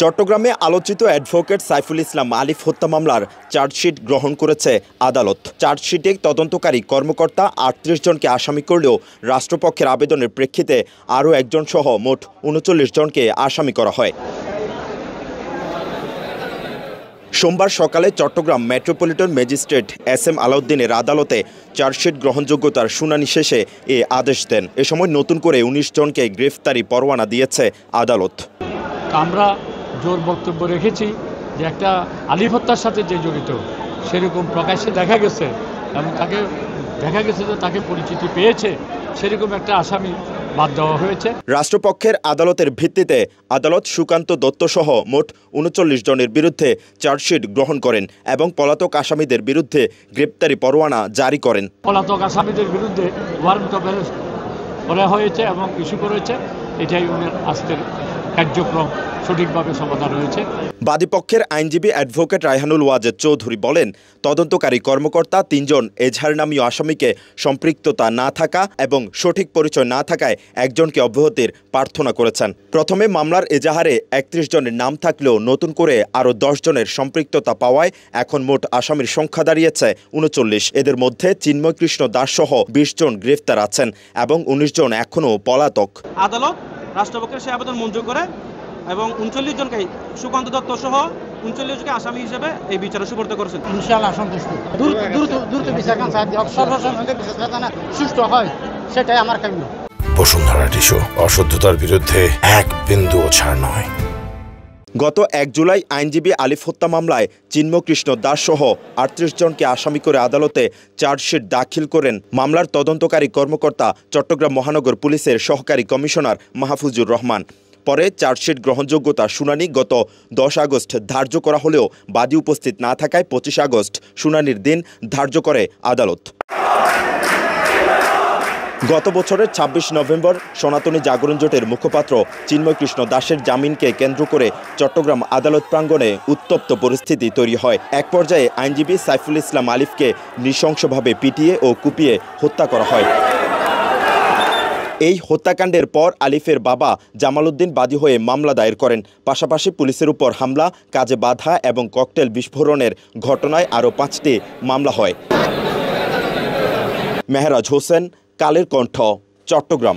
চট্টগ্রামে আলোচিত অ্যাডভোকেট সাইফুল ইসলাম আলিফ হত্যা মামলার চার্জশিট গ্রহণ করেছে আদালত। চার্জশিটে তদন্তকারী কর্মকর্তা ৩৮ জনকে আসামি করলেও রাষ্ট্রপক্ষের আবেদনের প্রেক্ষিতে আরও একজন সহ মোট ৩৯ জনকে আসামি করা হয়। সোমবার সকালে চট্টগ্রাম মেট্রোপলিটন ম্যাজিস্ট্রেট SM আলাউদ্দিনের আদালতে চার্জশিট গ্রহণযোগ্যতার শুনানি শেষে এ আদেশ দেন। এ সময় নতুন করে ১৯ জনকে গ্রেফতারি পরোয়ানা দিয়েছে আদালত। আমরা জোর বক্তব্য রেখেছি যে একটা আলিফ হত্যার সাথে যে জড়িত সেরকম প্রকাশ্যে দেখা গেছে এবং তাকে দেখা গেছে যে তাকে পরিচিতি পেয়েছে সেরকম একটা আসামি বাদ দেওয়া হয়েছে। রাষ্ট্রপক্ষের আদালতের ভিত্তিতে আদালত সুকান্ত দত্ত সহ মোট ৩৯ জনের বিরুদ্ধে চার্জশিট গ্রহণ করেন এবং পলাতক আসামিদের বিরুদ্ধে গ্রেপ্তারি পরোয়ানা জারি করেন। পলাতক আসামিদের বিরুদ্ধে ওয়ারেন্ট অফ অ্যারেস্ট করা হয়েছে এবং ইস্যু করেছে। এটাই ওনার আজকের কার্যক্রম সঠিকভাবে সমাধান হয়েছে। বাদীপক্ষের আইনজীবী অ্যাডভোকেট রায়হানুল ওয়াজেদ চৌধুরী বলেন, তদন্তকারী কর্মকর্তা ৩ জন এজাহার নামীয় আসামিকে সম্পৃক্ততা না থাকা এবং সঠিক পরিচয় না থাকায় একজনকে অব্যাহতির প্রার্থনা করেছেন। প্রথমে মামলার এজাহারে ৩১ জনের নাম থাকলেও নতুন করে আরও ১০ জনের সম্পৃক্ততা পাওয়ায় এখন মোট আসামির সংখ্যা দাঁড়িয়েছে ৩৯। এদের মধ্যে চিন্ময় কৃষ্ণ দাস সহ ২০ জন গ্রেফতার আছেন এবং ১৯ জন এখনও পলাতক। আদালত রাষ্ট্রপক্ষের সে আবেদন মঞ্জুর করে এবং ৩৯ জনকে সুকান্ত দত্ত সহ ৩৯ জনকে আসামি হিসেবে এই বিচারে সুপর্দ করেছেন। ইনশাআল্লাহ সন্তুষ্ট। দ্রুত বিচার কাম সুষ্ঠু হয় সেটাই আমার কাম্য। বসুন্ধরা টিস্যু, অশুদ্ধতার বিরুদ্ধে এক বিন্দুও ছাড় নয়। গত ১ জুলাই আইনজীবী আলিফ হত্যা মামলায় চিন্ময় কৃষ্ণ দাস সহ ৩৮ জনকে আসামি করে আদালতে চার্জশিট দাখিল করেন মামলার তদন্তকারী কর্মকর্তা চট্টগ্রাম মহানগর পুলিশের সহকারী কমিশনার মাহফুজুর রহমান। পরে চার্জশিট গ্রহণযোগ্যতার শুনানি গত ১০ আগস্ট ধার্য করা হলেও বাদী উপস্থিত না থাকায় ২৫ আগস্ট শুনানির দিন ধার্য করে আদালত। গত বছরের ২৬ নভেম্বর সনাতনী জাগরণ জোটের মুখপাত্র চিন্ময় কৃষ্ণ দাসের জামিনকে কেন্দ্র করে চট্টগ্রাম আদালত প্রাঙ্গণে উত্তপ্ত পরিস্থিতি তৈরি হয়। এক পর্যায়ে আইনজীবী সাইফুল ইসলাম আলিফকে নৃশংসভাবে পিটিয়ে ও কুপিয়ে হত্যা করা হয়। এই হত্যাকাণ্ডের পর আলিফের বাবা জামাল উদ্দিন বাদী হয়ে মামলা দায়ের করেন। পাশাপাশি পুলিশের উপর হামলা, কাজে বাধা এবং ককটেল বিস্ফোরণের ঘটনায় আরও ৫টি মামলা হয়। মেহরাজ হোসেন, কালের কণ্ঠ, চট্টগ্রাম।